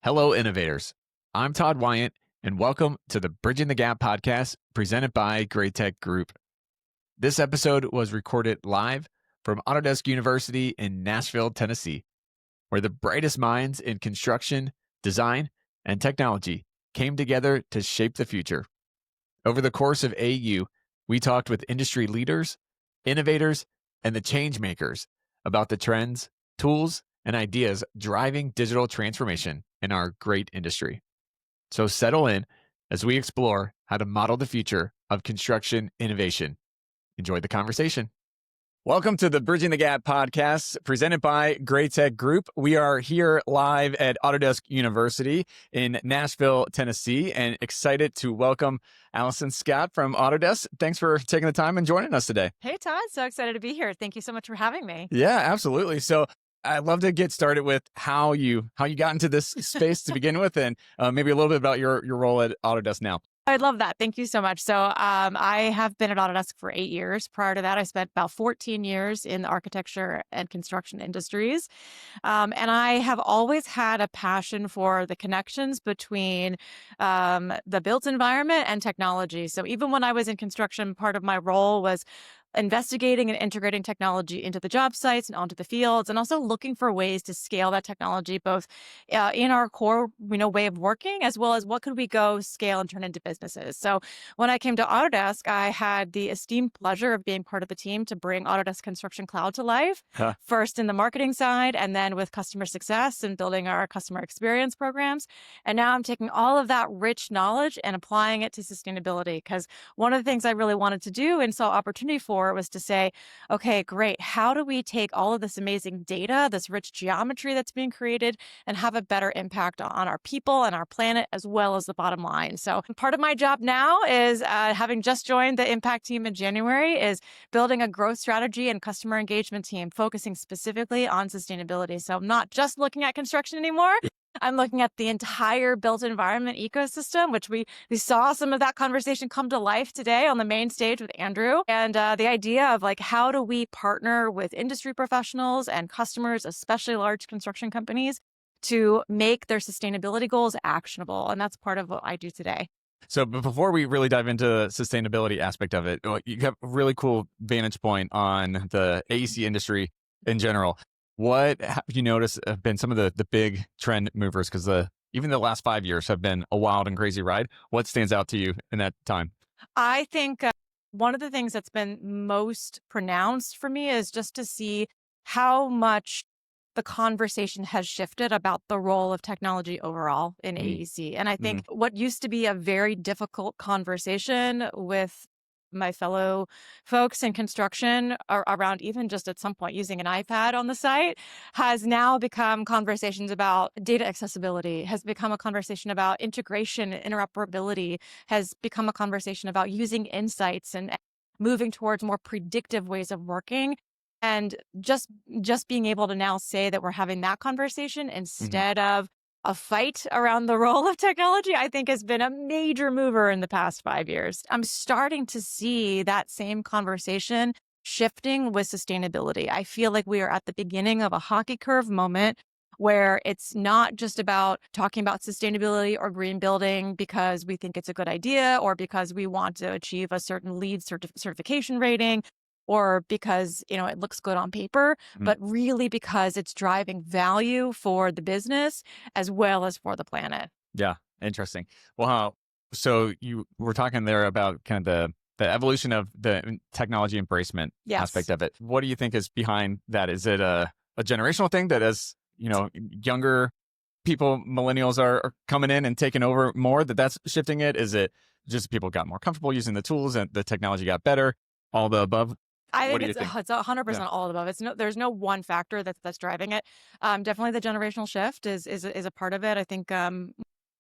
Hello, innovators. I'm Todd Wyant, and welcome to the Bridging the Gap podcast presented by Great Tech Group. This episode was recorded live from Autodesk University in Nashville, Tennessee, where the brightest minds in construction, design, and technology came together to shape the future. Over the course of AU, we talked with industry leaders, innovators, and the change makers about the trends, tools, and ideas driving digital transformation in our great industry. So settle in as we explore how to model the future of construction innovation. Enjoy the conversation. Welcome to the Bridging the Gap podcast presented by Great Tech Group. We are here live at Autodesk University in Nashville, Tennessee, and excited to welcome Allison Scott from Autodesk. Thanks for taking the time and joining us today. Hey, Todd. So excited to be here. Thank you so much for having me. Yeah, absolutely. So I'd love to get started with how you got into this space to begin with, and maybe a little bit about your role at Autodesk now. I'd love that. Thank you so much. So I have been at Autodesk for 8 years. Prior to that, I spent about 14 years in the architecture and construction industries. And I have always had a passion for the connections between the built environment and technology. So even when I was in construction, part of my role was investigating and integrating technology into the job sites and onto the fields, and also looking for ways to scale that technology both in our core way of working, as well as what could we go scale and turn into businesses. So when I came to Autodesk, I had the esteemed pleasure of being part of the team to bring Autodesk Construction Cloud to life, first in the marketing side, and then with customer success and building our customer experience programs. And now I'm taking all of that rich knowledge and applying it to sustainability, because one of the things I really wanted to do and saw opportunity for was to say, okay, great. How do we take all of this amazing data, this rich geometry that's being created, and have a better impact on our people and our planet, as well as the bottom line? So part of my job now is, having just joined the impact team in January, is building a growth strategy and customer engagement team focusing specifically on sustainability. So I'm not just looking at construction anymore. I'm looking at the entire built environment ecosystem, which we saw some of that conversation come to life today on the main stage with Andrew. And the idea of how do we partner with industry professionals and customers, especially large construction companies, to make their sustainability goals actionable. And that's part of what I do today. So before we really dive into the sustainability aspect of it, you have a really cool vantage point on the AEC industry in general. What have you noticed have been some of the big trend movers? Because even the last 5 years have been a wild and crazy ride. What stands out to you in that time? I think one of the things that's been most pronounced for me is just to see how much the conversation has shifted about the role of technology overall in AEC. And I think what used to be a very difficult conversation with my fellow folks in construction around even just at some point using an iPad on the site has now become conversations about data accessibility, has become a conversation about integration, interoperability, has become a conversation about using insights and moving towards more predictive ways of working. And just being able to now say that we're having that conversation instead of a fight around the role of technology, I think has been a major mover in the past 5 years. I'm starting to see that same conversation shifting with sustainability. I feel like we are at the beginning of a hockey curve moment where it's not just about talking about sustainability or green building because we think it's a good idea or because we want to achieve a certain LEED certification rating, or because, it looks good on paper, but really because it's driving value for the business as well as for the planet. Yeah, interesting. Well, so you were talking there about kind of the evolution of the technology embracement aspect of it. What do you think is behind that? Is it a generational thing that as, younger people, millennials are coming in and taking over more, that's shifting it? Is it just people got more comfortable using the tools and the technology got better? All the above? I think it's 100% all of the above. There's no one factor that's driving it. Definitely the generational shift is a part of it. I think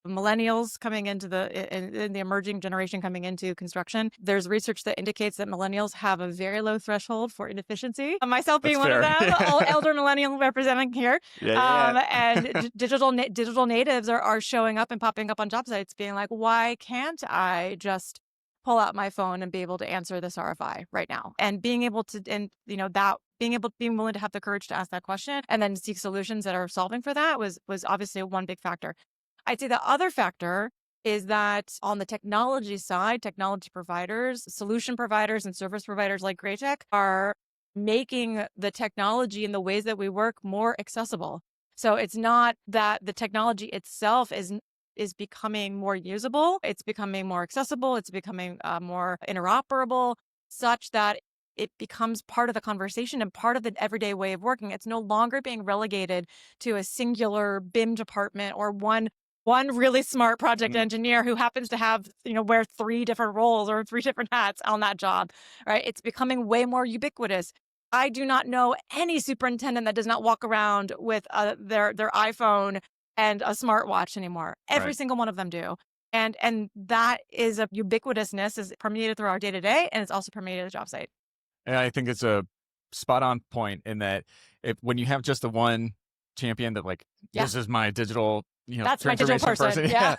millennials coming into the emerging generation coming into construction. There's research that indicates that millennials have a very low threshold for inefficiency. Myself being one of them, elder millennial representing here. And digital natives are showing up and popping up on job sites being like, why can't I just pull out my phone and be able to answer this RFI right now? And being able to, being willing to have the courage to ask that question and then seek solutions that are solving for that was obviously one big factor. I'd say the other factor is that on the technology side, technology providers, solution providers, and service providers like Graytech are making the technology and the ways that we work more accessible. So it's not that the technology itself is becoming more usable. It's becoming more accessible. It's becoming more interoperable, such that it becomes part of the conversation and part of the everyday way of working. It's no longer being relegated to a singular BIM department or one really smart project engineer who happens to have, wear 3 different roles or 3 different hats on that job, right? It's becoming way more ubiquitous. I do not know any superintendent that does not walk around with their iPhone and a smartwatch anymore. Every single one of them do. And that is a ubiquitousness is permeated through our day-to-day, and it's also permeated the job site. And I think it's a spot on point in that when you have just the one champion that this is my digital, that's my digital person. Yeah.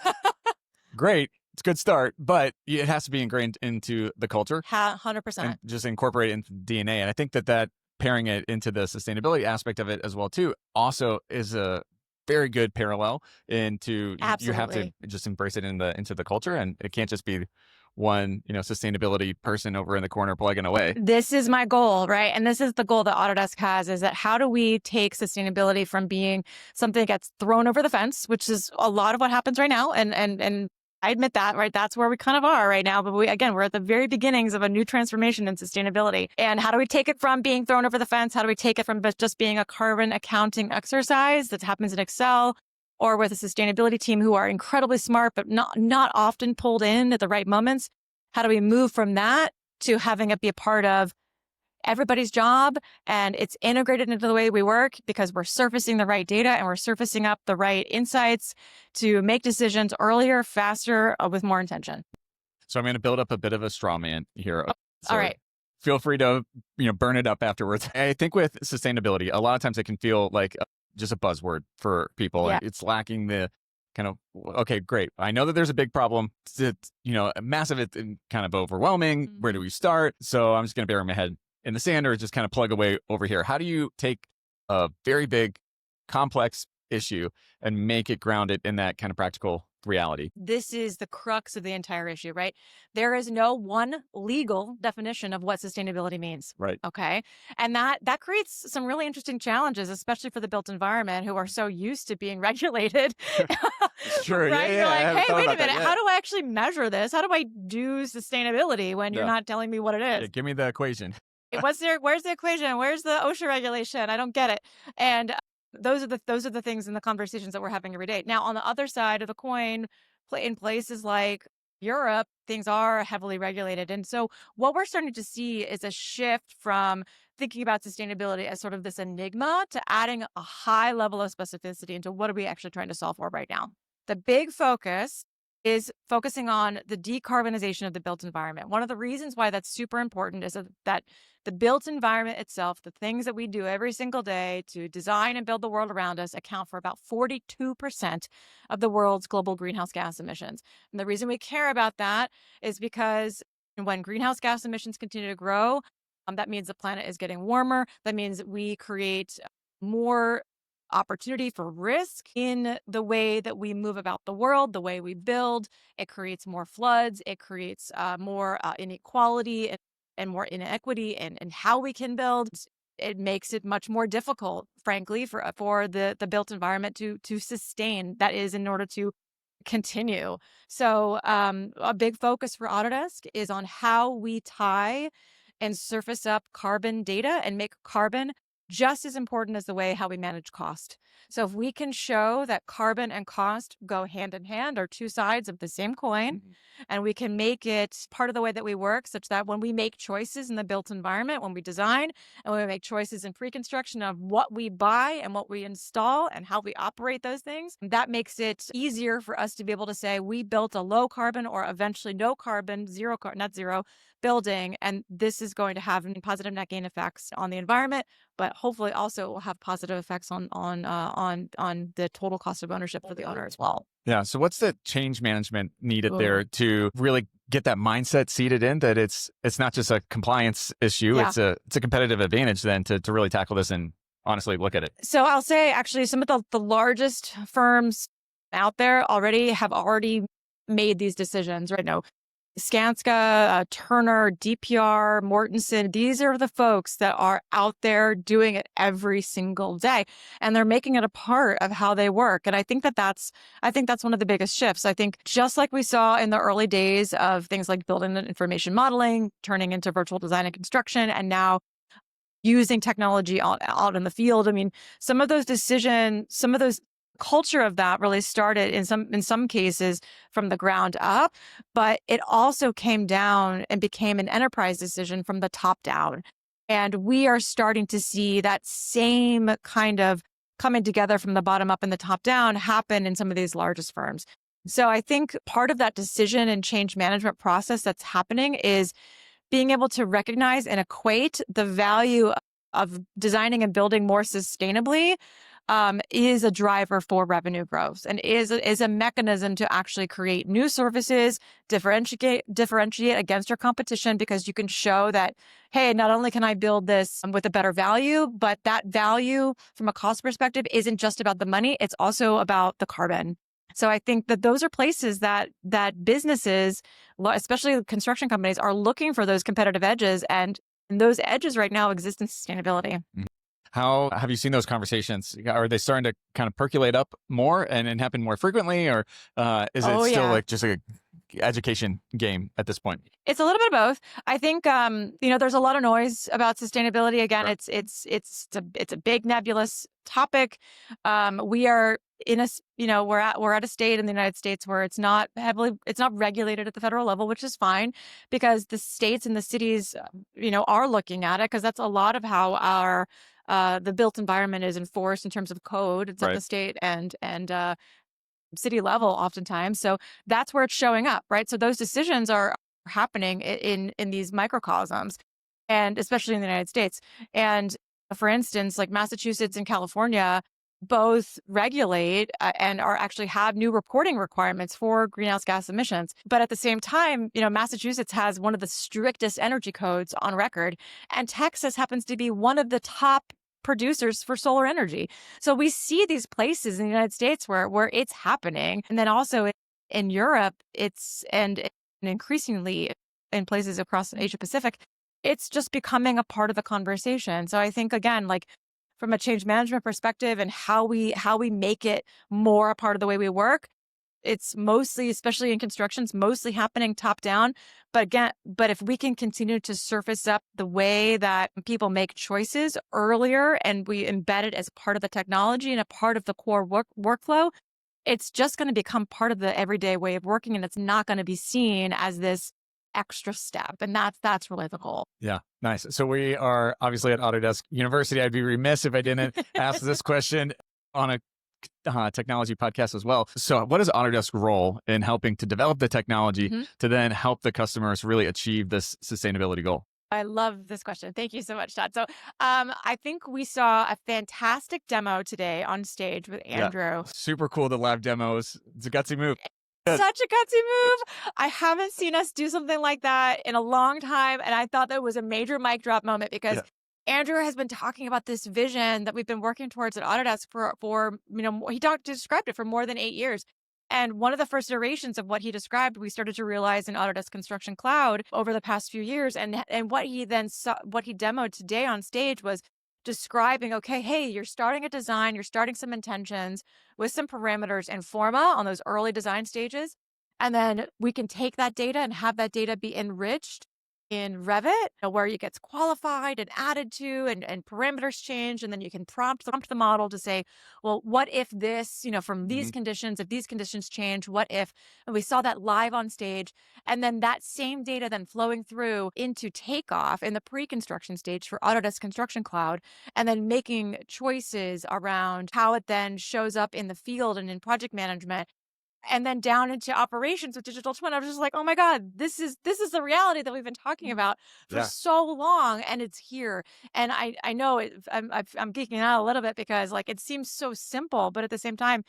Great. It's a good start, but it has to be ingrained into the culture. 100%. And just incorporate it into DNA. And I think that pairing it into the sustainability aspect of it as well, too, also is a very good parallel into Absolutely. You have to just embrace it into the culture, and it can't just be one, sustainability person over in the corner plugging away. This is my goal, right? And this is the goal that Autodesk has, is that how do we take sustainability from being something that gets thrown over the fence, which is a lot of what happens right now. And I admit that, right? That's where we kind of are right now. But we're at the very beginnings of a new transformation in sustainability. And how do we take it from being thrown over the fence? How do we take it from just being a carbon accounting exercise that happens in Excel, or with a sustainability team who are incredibly smart, but not often pulled in at the right moments? How do we move from that to having it be a part of everybody's job, and it's integrated into the way we work because we're surfacing the right data and we're surfacing up the right insights to make decisions earlier, faster, with more intention? So I'm going to build up a bit of a straw man here. So all right. Feel free to burn it up afterwards. I think with sustainability, a lot of times it can feel like just a buzzword for people. Yeah. It's lacking the kind of, okay, great. I know that there's a big problem. It's massive. It's kind of overwhelming. Where do we start? So I'm just going to bury my head in the sand or just kind of plug away over here. How do you take a very big, complex issue and make it grounded in that kind of practical reality? This is the crux of the entire issue, right? There is no one legal definition of what sustainability means. Right. Okay. And that creates some really interesting challenges, especially for the built environment, who are so used to being regulated. Sure. Right? Yeah, You're like, hey, wait a minute. Yeah. How do I actually measure this? How do I do sustainability when you're not telling me what it is? Yeah, give me the equation. Where's the equation? Where's the OSHA regulation? I don't get it. And those are the things in the conversations that we're having every day. Now, on the other side of the coin, in places like Europe, things are heavily regulated. And so what we're starting to see is a shift from thinking about sustainability as sort of this enigma to adding a high level of specificity into what are we actually trying to solve for right now. The big focus is focusing on the decarbonization of the built environment. One of the reasons why that's super important is that the built environment itself, the things that we do every single day to design and build the world around us, account for about 42% of the world's global greenhouse gas emissions. And the reason we care about that is because when greenhouse gas emissions continue to grow, that means the planet is getting warmer. That means we create more opportunity for risk in the way that we move about the world, the way we build. It creates more floods. It creates more inequality and more inequity in how we can build. It makes it much more difficult, frankly, for the built environment to sustain. That is, in order to continue. So a big focus for Autodesk is on how we tie and surface up carbon data and make carbon just as important as the way how we manage cost. So if we can show that carbon and cost go hand in hand, or two sides of the same coin, and we can make it part of the way that we work, such that when we make choices in the built environment, when we design and when we make choices in pre-construction of what we buy and what we install and how we operate those things, that makes it easier for us to be able to say we built a low carbon or eventually no carbon, net zero building, and this is going to have positive net gain effects on the environment, but hopefully also it will have positive effects on the total cost of ownership for the owner as well. Yeah. So what's the change management needed there to really get that mindset seated in that it's not just a compliance issue, it's a competitive advantage then to really tackle this and honestly look at it? So I'll say actually some of the largest firms out there have already made these decisions right now. Skanska, Turner, DPR, Mortensen, these are the folks that are out there doing it every single day, and they're making it a part of how they work. And I think that's one of the biggest shifts. I think just like we saw in the early days of things like building and information modeling, turning into virtual design and construction, and now using technology out in the field. I mean, some of those culture of that really started in some cases from the ground up, but it also came down and became an enterprise decision from the top down. And we are starting to see that same kind of coming together from the bottom up and the top down happen in some of these largest firms. So I think part of that decision and change management process that's happening is being able to recognize and equate the value of designing and building more sustainably is a driver for revenue growth and is a mechanism to actually create new services, differentiate against your competition, because you can show that, hey, not only can I build this with a better value, but that value from a cost perspective isn't just about the money, it's also about the carbon. So I think that those are places that businesses, especially construction companies, are looking for those competitive edges, and those edges right now exist in sustainability. Mm-hmm. How have you seen those conversations? Are they starting to kind of percolate up more and happen more frequently, or is it still like just a education game at this point? It's a little bit of both. I think there's a lot of noise about sustainability. Again, sure. It's a big nebulous topic. We are in a we're at a state in the United States where it's not regulated at the federal level, which is fine, because the states and the cities are looking at it, because that's a lot of how our the built environment is enforced in terms of code. It's at the state and city level oftentimes. So that's where it's showing up, right? So those decisions are happening in these microcosms, and especially in the United States. And for instance, like Massachusetts and California both regulate and actually have new reporting requirements for greenhouse gas emissions. But at the same time, Massachusetts has one of the strictest energy codes on record, and Texas happens to be one of the top producers for solar energy. So we see these places in the United States where it's happening. And then also in Europe, and increasingly in places across Asia Pacific, it's just becoming a part of the conversation. So I think, again, like from a change management perspective and how we make it more a part of the way we work, it's mostly, especially in construction, it's mostly happening top down. But if we can continue to surface up the way that people make choices earlier, and we embed it as part of the technology and a part of the core workflow, it's just going to become part of the everyday way of working, and it's not going to be seen as this extra step. And that's really the goal. Yeah. Nice. So we are obviously at Autodesk University. I'd be remiss if I didn't ask this question on a technology podcast as well. So what is Autodesk's role in helping to develop the technology to then help the customers really achieve this sustainability goal? I love this question. Thank you so much, Todd. So I think we saw a fantastic demo today on stage with Andrew. Yeah. Super cool, the live demos. It's a gutsy move. Such a gutsy move. I haven't seen us do something like that in a long time. And I thought that was a major mic drop moment, because Andrew has been talking about this vision that we've been working towards at Autodesk for he described it for more than 8 years. And one of the first iterations of what he described, we started to realize in Autodesk Construction Cloud over the past few years. And what he demoed today on stage was describing, okay, hey, you're starting a design, you're starting some intentions with some parameters in Forma on those early design stages. And then we can take that data and have that data be enriched in Revit, where it gets qualified and added to, and parameters change. And then you can prompt the model to say, well, what if this, from these conditions, if these conditions change, what if? And we saw that live on stage. And then that same data then flowing through into takeoff in the pre-construction stage for Autodesk Construction Cloud, and then making choices around how it then shows up in the field and in project management. And then down into operations with digital twin. I was just like, oh my God, this is the reality that we've been talking about for so long, and it's here. And I know I'm geeking out a little bit, because like it seems so simple, but at the same time,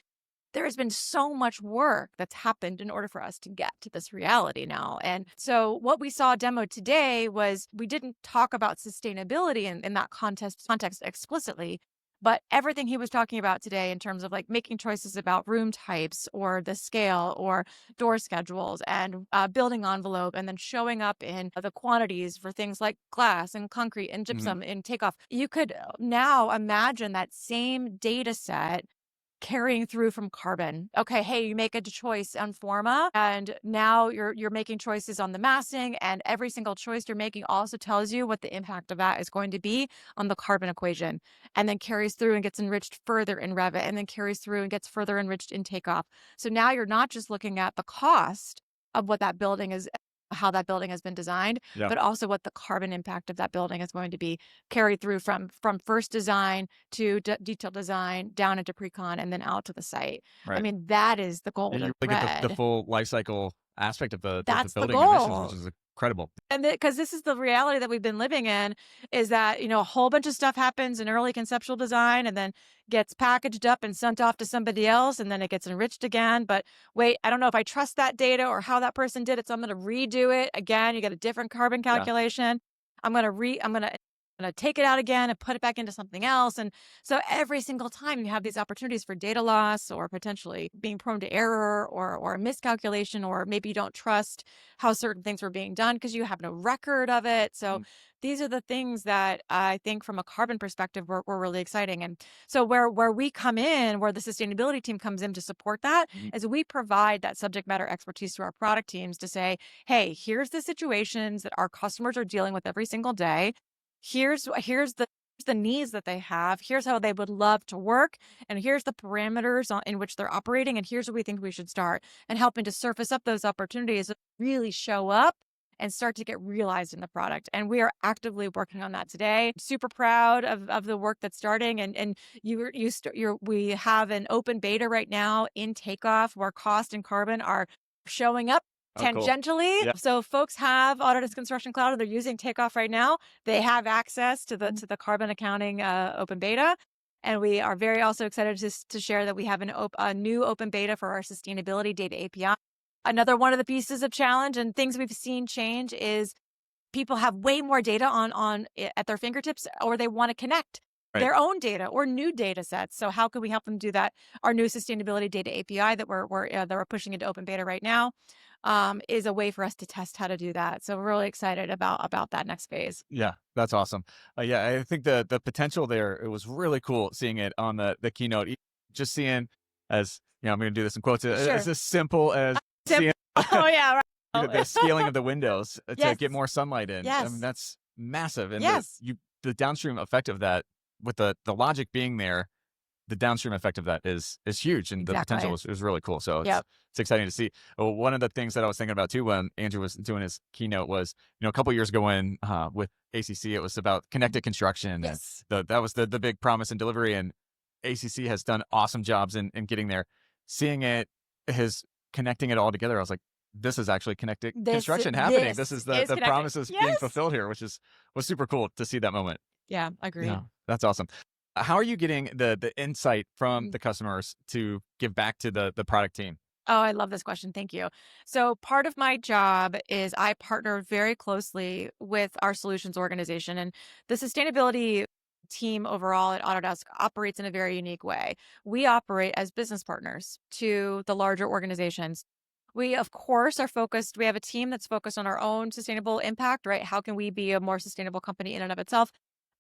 there has been so much work that's happened in order for us to get to this reality now. And so what we saw demoed today was, we didn't talk about sustainability in that context explicitly, But everything he was talking about today in terms of like making choices about room types or the scale or door schedules and building envelope, and then showing up in the quantities for things like glass and concrete and Mhm. gypsum in takeoff. You could now imagine that same data set carrying through from carbon. Okay, hey, you make a choice on forma, and now you're making choices on the massing, and every single choice you're making also tells you what the impact of that is going to be on the carbon equation, and then carries through and gets enriched further in Revit, and then carries through and gets further enriched in takeoff. So now you're not just looking at the cost of what that building is, how that building has been designed, Yeah. but also what the carbon impact of that building is going to be carried through from first design to detailed design down into pre-con and then out to the site. I Right. mean, that is the And golden you really get the thread. full life cycle aspect of the That's the building emissions, which goal. is incredible. And because this is the reality that we've been living in, is that, a whole bunch of stuff happens in early conceptual design and then gets packaged up and sent off to somebody else, and then it gets enriched again. But wait, I don't know if I trust that data or how that person did it, so I'm going to redo it again. You get a different carbon Yeah. calculation. I'm going to take it out again and put it back into something else. And so every single time you have these opportunities for data loss or potentially being prone to error or miscalculation, or maybe you don't trust how certain things were being done because you have no record of it. So these are the things that I think from a carbon perspective were really exciting. And so where we come in, where the sustainability team comes in to support that, is we provide that subject matter expertise to our product teams to say, hey, here's the situations that our customers are dealing with every single day. Here's the needs that they have. Here's how they would love to work. And here's the parameters in which they're operating. And here's where we think we should start, and helping to surface up those opportunities that really show up and start to get realized in the product. And we are actively working on that today. Super proud of the work that's starting. And we have an open beta right now in takeoff where cost and carbon are showing up Oh, cool. tangentially. Yeah. So folks have Autodesk Construction Cloud and they're using Takeoff right now. They have access to the carbon accounting open beta. And we are very also excited to share that we have a new open beta for our sustainability data API. Another one of the pieces of challenge and things we've seen change is people have way more data on at their fingertips, or they want to connect their own data or new data sets. So how can we help them do that? Our new sustainability data API that we're pushing into open beta right now is a way for us to test how to do that. So we're really excited about that next phase. Yeah, that's awesome. Yeah, I think the potential there, it was really cool seeing it on the keynote. Just seeing, as I'm going to do this in quotes, Sure. as simple as seeing Oh yeah, right. the scaling of the windows to Yes. get more sunlight in. I Yes. mean, that's massive. And Yes. the downstream effect of that, with the logic being there, the downstream effect of that is huge, and the potential is really cool. So it's exciting to see. One of the things that I was thinking about too when Andrew was doing his keynote was, a couple years ago when with ACC, it was about connected construction. Yes. And that was the big promise and delivery, and ACC has done awesome jobs in getting there. Seeing it, connecting it all together, I was like, this is actually connected construction happening. This is the promises being fulfilled here, which was super cool to see that moment. Yeah, agreed. Yeah, that's awesome. How are you getting the insight from the customers to give back to the product team? Oh, I love this question. Thank you. So part of my job is I partner very closely with our solutions organization, and the sustainability team overall at Autodesk operates in a very unique way. We operate as business partners to the larger organizations. We, of course, are focused. We have a team that's focused on our own sustainable impact, right? How can we be a more sustainable company in and of itself?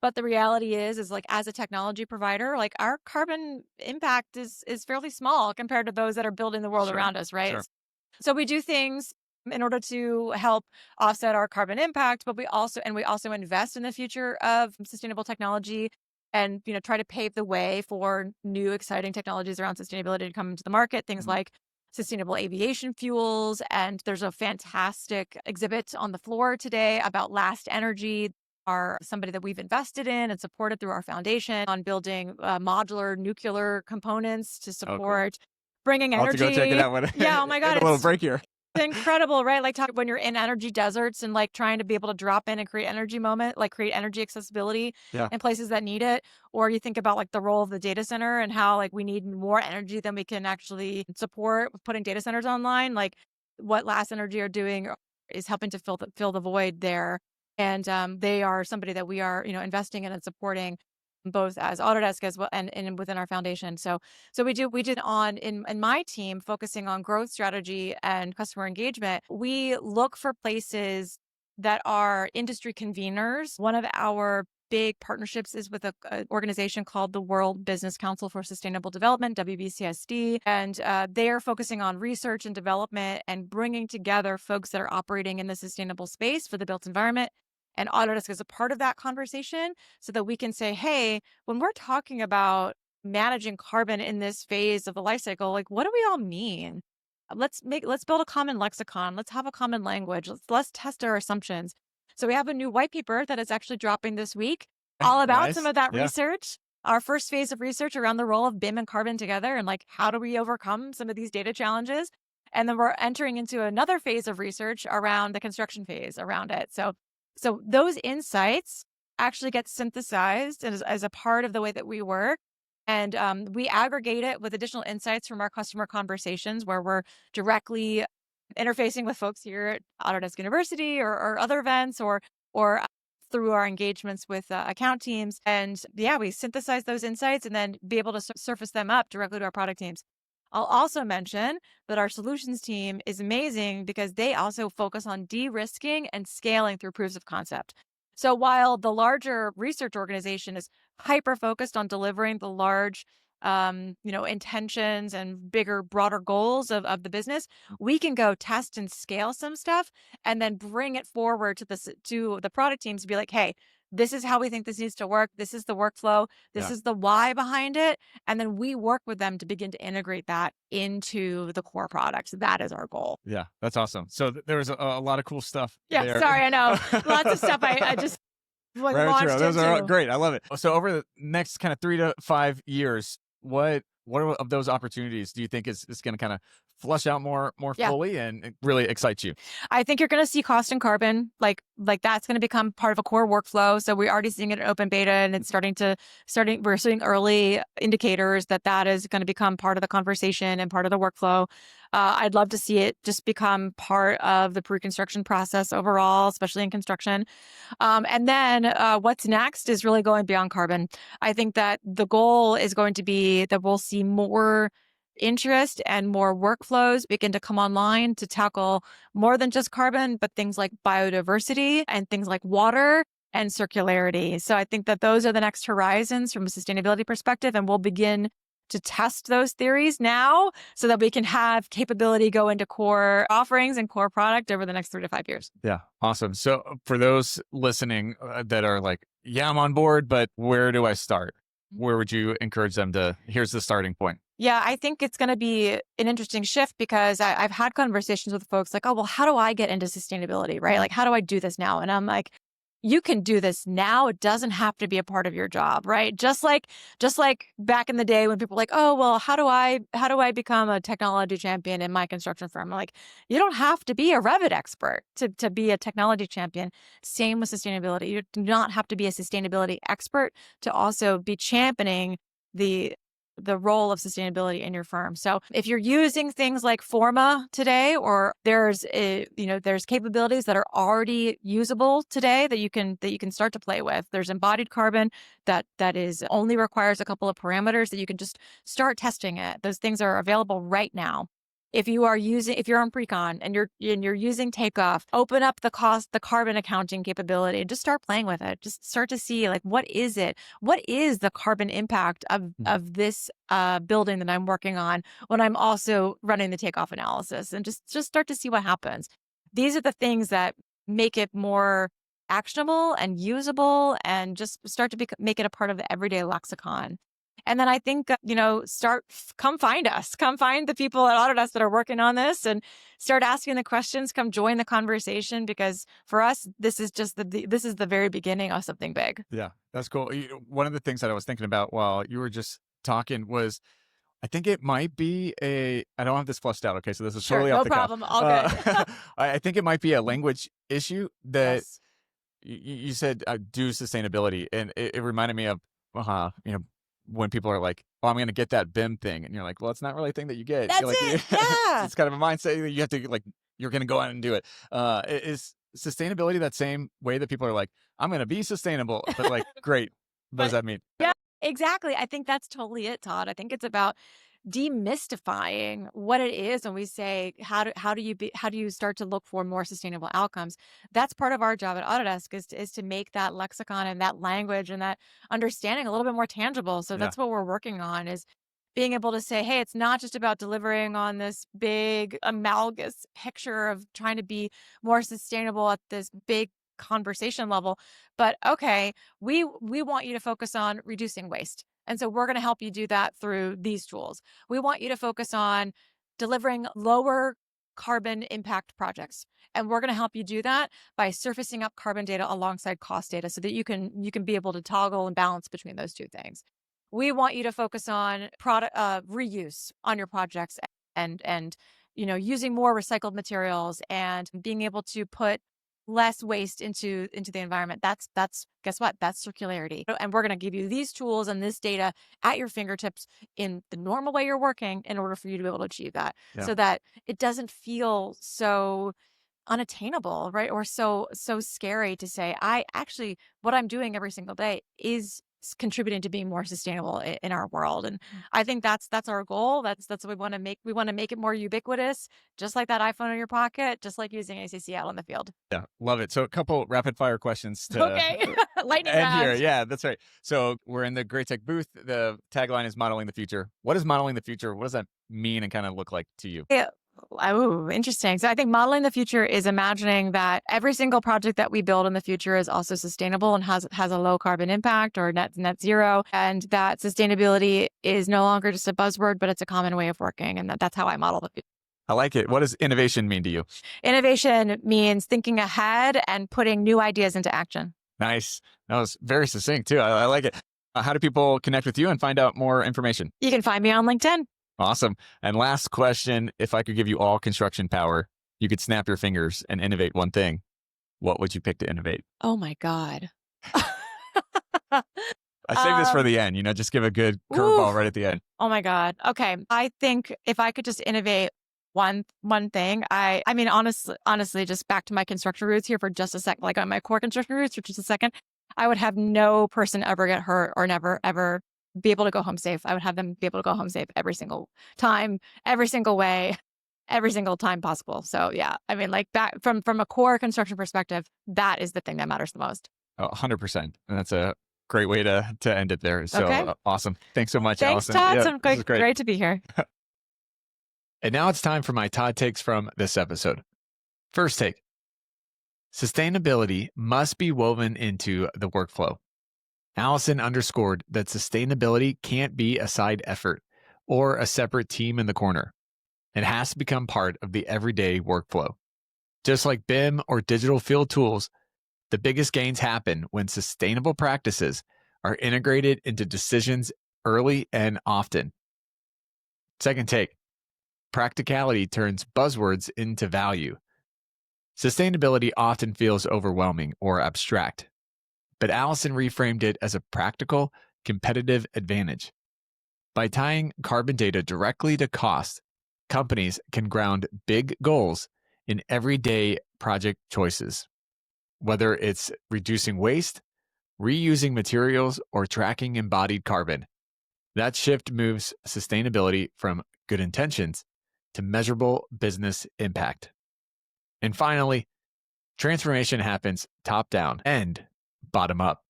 But the reality is like, as a technology provider, like our carbon impact is fairly small compared to those that are building the world around us, right? Sure. So we do things in order to help offset our carbon impact, but we also invest in the future of sustainable technology, and try to pave the way for new exciting technologies around sustainability to come into the market. Things like sustainable aviation fuels, and there's a fantastic exhibit on the floor today about Last Energy, are somebody that we've invested in and supported through our foundation on building modular nuclear components to support bringing energy. I'll have to go check it out. Yeah, oh my God. A little break here. It's incredible, right? Like when you're in energy deserts and like trying to be able to drop in and create create energy accessibility in places that need it. Or you think about like the role of the data center and how like we need more energy than we can actually support with putting data centers online. Like what Last Energy are doing is helping to fill the void there. And they are somebody that we are, investing in and supporting. both as Autodesk as well and within our foundation. So we did on in my team focusing on growth strategy and customer engagement. We look for places that are industry conveners. One of our big partnerships is with an organization called the World Business Council for Sustainable Development, WBCSD, and they are focusing on research and development and bringing together folks that are operating in the sustainable space for the built environment. And Autodesk is a part of that conversation so that we can say, hey, when we're talking about managing carbon in this phase of the life cycle, like, what do we all mean? Let's build a common lexicon. Let's have a common language. Let's test our assumptions. So we have a new white paper that is actually dropping this week, all about Nice. some of that Yeah. research. Our first phase of research around the role of BIM and carbon together, and like, how do we overcome some of these data challenges? And then we're entering into another phase of research around the construction phase around it. So those insights actually get synthesized as a part of the way that we work. And we aggregate it with additional insights from our customer conversations where we're directly interfacing with folks here at Autodesk University or other events or through our engagements with account teams. And yeah, we synthesize those insights and then be able to surface them up directly to our product teams. I'll also mention that our solutions team is amazing because they also focus on de-risking and scaling through proofs of concept. So while the larger research organization is hyper-focused on delivering the large intentions and bigger, broader goals of the business, we can go test and scale some stuff and then bring it forward to the product teams to be like, hey, this is how we think this needs to work. This is the workflow. This is the why behind it. And then we work with them to begin to integrate that into the core products. That is our goal. Yeah, that's awesome. So there's a lot of cool stuff. Yeah, there. sorry, I know. Lots of stuff I just launched Those into. are great. I love it. So over the next kind of 3 to 5 years, what of those opportunities do you think is going to kind of flush out more fully and really excites you? I think you're going to see cost and carbon, like that's going to become part of a core workflow. So we're already seeing it in open beta, and it's we're seeing early indicators that is going to become part of the conversation and part of the workflow. I'd love to see it just become part of the pre-construction process overall, especially in construction. And then what's next is really going beyond carbon. I think that the goal is going to be that we'll see more interest and more workflows begin to come online to tackle more than just carbon, but things like biodiversity and things like water and circularity. So I think that those are the next horizons from a sustainability perspective, and we'll begin to test those theories now so that we can have capability go into core offerings and core product over the next 3 to 5 years. Yeah, awesome. So for those listening that are like, yeah, I'm on board, but where do I start? Where would you encourage them to, here's the starting point? Yeah, I think it's going to be an interesting shift because I've had conversations with folks like, oh, well, how do I get into sustainability, right? Like, how do I do this now? And I'm like, you can do this now. It doesn't have to be a part of your job, right? Just like back in the day when people were like, oh, well, how do I become a technology champion in my construction firm? I'm like, you don't have to be a Revit expert to be a technology champion. Same with sustainability. You do not have to be a sustainability expert to also be championing the role of sustainability in your firm. So if you're using things like Forma today, or there's capabilities that are already usable today that you can start to play with. There's embodied carbon that is only requires a couple of parameters that you can just start testing it. Those things are available right now. If you're on Precon and you're using Takeoff, open up the carbon accounting capability and just start playing with it. Just start to see like, what is it? What is the carbon impact of this building that I'm working on when I'm also running the Takeoff analysis, and just start to see what happens. These are the things that make it more actionable and usable, and just start to make it a part of the everyday lexicon. And then I think, come find us, come find the people at Autodesk that are working on this and start asking the questions, come join the conversation, because for us, this is just this is the very beginning of something big. Yeah, that's cool. One of the things that I was thinking about while you were just talking was, I think it might be I don't have this fleshed out. Okay. So this is totally off the cuff. No problem. All good. I think it might be a language issue that Yes. you said do sustainability. And it reminded me of, when people are like, oh, I'm going to get that BIM thing. And you're like, well, it's not really a thing that you get. That's You're like, it. Yeah. It's kind of a mindset that you have to you're going to go out and do it. Is sustainability that same way that people are like, I'm going to be sustainable, but like, great. What does that mean? Yeah, exactly. I think that's totally it, Todd. I think it's about demystifying what it is when we say how do you start to look for more sustainable outcomes. That's part of our job at Autodesk is to make that lexicon and that language and that understanding a little bit more tangible. So Yeah. that's what we're working on, is being able to say, hey, it's not just about delivering on this big amalgamous picture of trying to be more sustainable at this big conversation level, but okay, we want you to focus on reducing waste. And so we're going to help you do that through these tools. We want you to focus on delivering lower carbon impact projects. And we're going to help you do that by surfacing up carbon data alongside cost data so that you can be able to toggle and balance between those two things. We want you to focus on product reuse on your projects and using more recycled materials and being able to put less waste into the environment. That's guess what? That's circularity. And we're going to give you these tools and this data at your fingertips in the normal way you're working in order for you to be able to achieve that, so that it doesn't feel so unattainable, right? Or so scary to say, what I'm doing every single day is contributing to being more sustainable in our world. And I think that's our goal. That's what we want to make. We want to make it more ubiquitous, just like that iPhone in your pocket, just like using ACC out on the field. Yeah, love it. So a couple rapid fire questions to Okay. Lightning end here. round. Yeah, that's right. So we're in the Great Tech booth. The tagline is modeling the future. What is modeling the future? What does that mean and kind of look like to you? Yeah. Oh, interesting. So I think modeling the future is imagining that every single project that we build in the future is also sustainable and has a low carbon impact or net zero, and that sustainability is no longer just a buzzword, but it's a common way of working. And that's how I model the future. I like it. What does innovation mean to you? Innovation means thinking ahead and putting new ideas into action. Nice. That was very succinct too. I like it. How do people connect with you and find out more information? You can find me on LinkedIn. Awesome. And last question, if I could give you all construction power, you could snap your fingers and innovate one thing, what would you pick to innovate? Oh my God. I saved this for the end, just give a good curveball right at the end. Oh my God. Okay. I think if I could just innovate one thing, I mean, honestly, just back to my construction roots here for just a second, like on my core construction roots for just a second, I would have no person ever get hurt or never, ever be able to go home safe. I would have them be able to go home safe every single time, every single way, every single time possible. So yeah, I mean, like back from a core construction perspective, that is the thing that matters the most. 100%. And that's a great way to end it there. So awesome. Thanks so much, Thanks, Allison. Todd. Great to be here. And now it's time for my Todd takes from this episode. First take. Sustainability must be woven into the workflow. Allison underscored that sustainability can't be a side effort or a separate team in the corner. It has to become part of the everyday workflow. Just like BIM or digital field tools, the biggest gains happen when sustainable practices are integrated into decisions early and often. Second take. Practicality turns buzzwords into value. Sustainability often feels overwhelming or abstract, but Allison reframed it as a practical, competitive advantage. By tying carbon data directly to cost, companies can ground big goals in everyday project choices. Whether it's reducing waste, reusing materials, or tracking embodied carbon, that shift moves sustainability from good intentions to measurable business impact. And finally, transformation happens top down and bottom up.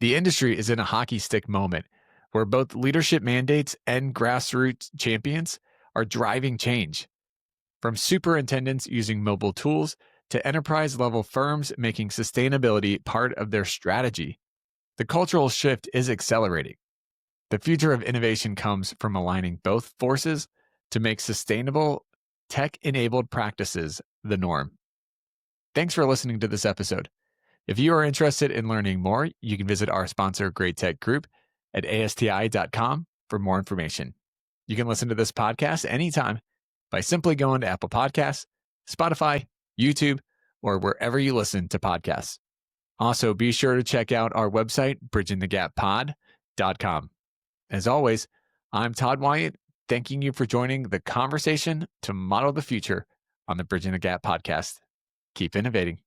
The industry is in a hockey stick moment where both leadership mandates and grassroots champions are driving change. From superintendents using mobile tools to enterprise-level firms making sustainability part of their strategy, the cultural shift is accelerating. The future of innovation comes from aligning both forces to make sustainable, tech-enabled practices the norm. Thanks for listening to this episode. If you are interested in learning more, you can visit our sponsor, Great Tech Group, at ASTI.com for more information. You can listen to this podcast anytime by simply going to Apple Podcasts, Spotify, YouTube, or wherever you listen to podcasts. Also, be sure to check out our website, bridgingthegappod.com. As always, I'm Todd Wyatt, thanking you for joining the conversation to model the future on the Bridging the Gap podcast. Keep innovating.